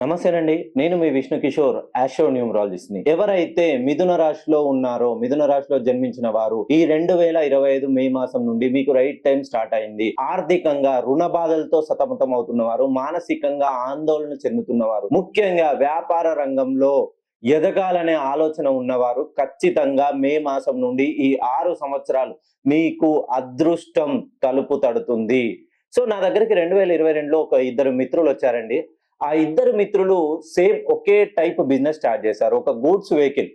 నమస్తేనండి. నేను మీ Vishnu Kishore, astro numerologist ని. ఎవరైతే మిథున రాశిలో ఉన్నారో, మిథున రాశిలో జన్మించిన వారు ఈ 2025 మే మాసం నుండి మీకు రైట్ టైం స్టార్ట్ అయింది. ఆర్థికంగా రుణ బాధలతో సతమతం అవుతున్నవారు, మానసికంగా ఆందోళన చెందుతున్నవారు, ముఖ్యంగా వ్యాపార రంగంలో ఎదగాలనే ఆలోచన ఉన్నవారు ఖచ్చితంగా మే మాసం నుండి ఈ 6 సంవత్సరాలు మీకు అదృష్టం తలుపు తడుతుంది. సో నా దగ్గరికి 2022లో ఒక ఇద్దరు మిత్రులు వచ్చారండి. ఆ ఇద్దరు మిత్రులు సేమ్ ఒకే టైప్ బిజినెస్ స్టార్ట్ చేశారు. ఒక గూడ్స్ వెహికల్.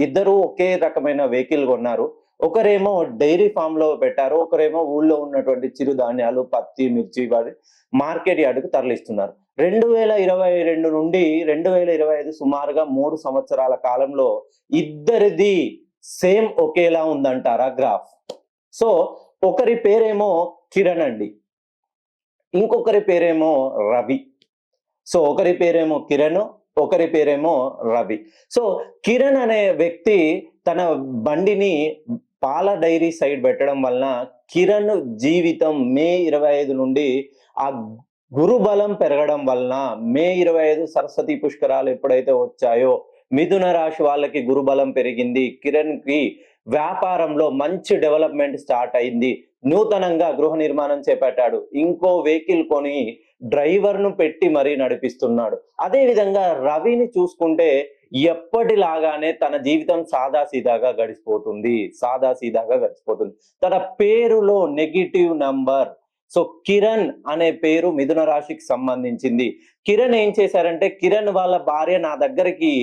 ఇద్దరు ఒకే రకమైన వెహికల్ కొన్నారు. ఒకరేమో డైరీ ఫామ్ లో పెట్టారు. ఒకరేమో ఊళ్ళో ఉన్నటువంటి చిరుధాన్యాలు, పత్తి, మిర్చి వారి మార్కెట్ యార్డుకు తరలిస్తున్నారు. 2022 నుండి 2025 సుమారుగా 3 సంవత్సరాల కాలంలో ఇద్దరిది సేమ్ ఒకేలా ఉందంటారా గ్రాఫ్? సో ఒకరి పేరేమో కిరణ్ అండి. ఇంకొకరి పేరేమో రవి. సో ఒకరి పేరేమో కిరణ్, ఒకరి పేరేమో రవి. సో కిరణ్ అనే వ్యక్తి తన బండిని పాల డైరీ సైడ్ పెట్టడం వలన కిరణ్ జీవితం మే 25 నుండి ఆ గురుబలం పెరగడం వలన మే 25 సరస్వతి పుష్కరాలు ఎప్పుడైతే వచ్చాయో మిథున రాశి వాళ్ళకి గురుబలం పెరిగింది. కిరణ్ కి వ్యాపారంలో మంచి డెవలప్మెంట్ స్టార్ట్ అయింది. నూతనంగా గృహ నిర్మాణం చేపట్టాడు. ఇంకో వెహికల్ కొని డ్రైవర్ ను పెట్టి మరీ నడిపిస్తున్నాడు. అదే విధంగా రవిని చూసుకుంటే ఎప్పటిలాగానే తన జీవితం సాదాసీదాగా గడిచిపోతుంది. తన పేరులో నెగిటివ్ నంబర్. సో కిరణ్ అనే పేరు మిథున రాశికి సంబంధించింది. కిరణ్ ఏం చేశారంటే, కిరణ్ వాళ్ళ భార్య నా దగ్గరికి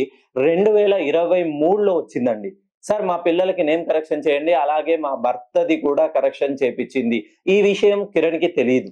2023లో వచ్చిందండి. సార్ మా పిల్లలకి నేమ్ కరెక్షన్ చేయండి, అలాగే మా భర్తది కూడా కరెక్షన్ చేపించింది. ఈ విషయం కిరణ్ కి తెలియదు.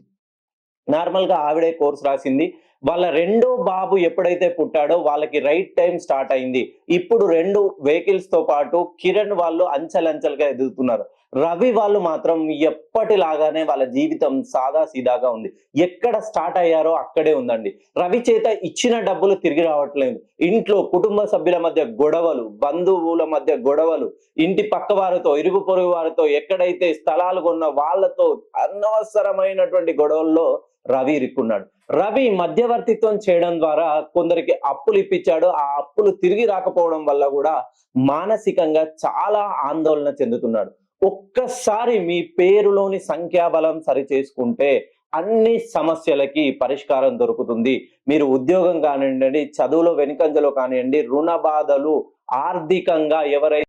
నార్మల్ గా ఆవిడే కోర్స్ రాసింది. వాళ్ళ రెండో బాబు ఎప్పుడైతే పుట్టాడో వాళ్ళకి రైట్ టైం స్టార్ట్ అయింది. ఇప్పుడు 2 వెహికల్స్ తో పాటు కిరణ్ వాళ్ళు అంచెలంచెలుగా ఎదుగుతున్నారు. రవి వాళ్ళు మాత్రం ఎప్పటిలాగానే వాళ్ళ జీవితం సాదా సీదాగా ఉంది. ఎక్కడ స్టార్ట్ అయ్యారో అక్కడే ఉందండి. రవి చేత ఇచ్చిన డబ్బులు తిరిగి రావట్లేదు. ఇంట్లో కుటుంబ సభ్యుల మధ్య గొడవలు, బంధువుల మధ్య గొడవలు, ఇంటి పక్క వారితో, ఇరుగు పొరుగు వారితో, ఎక్కడైతే స్థలాలు కొన్న వాళ్ళతో అనవసరమైనటువంటి గొడవల్లో రవి ఇరుక్కున్నాడు. రవి మధ్యవర్తిత్వం చేయడం ద్వారా కొందరికి అప్పులు ఇప్పించాడు. ఆ అప్పులు తిరిగి రాకపోవడం వల్ల కూడా మానసికంగా చాలా ఆందోళన చెందుతున్నాడు. ఒక్కసారి మీ పేరులోని సంఖ్యాబలం సరి చేసుకుంటే అన్ని సమస్యలకి పరిష్కారం దొరుకుతుంది. మీరు ఉద్యోగం కానివ్వండి, చదువులో వెనుకంజలో కానివ్వండి, రుణ బాధలు, ఆర్థికంగా ఎవరైతే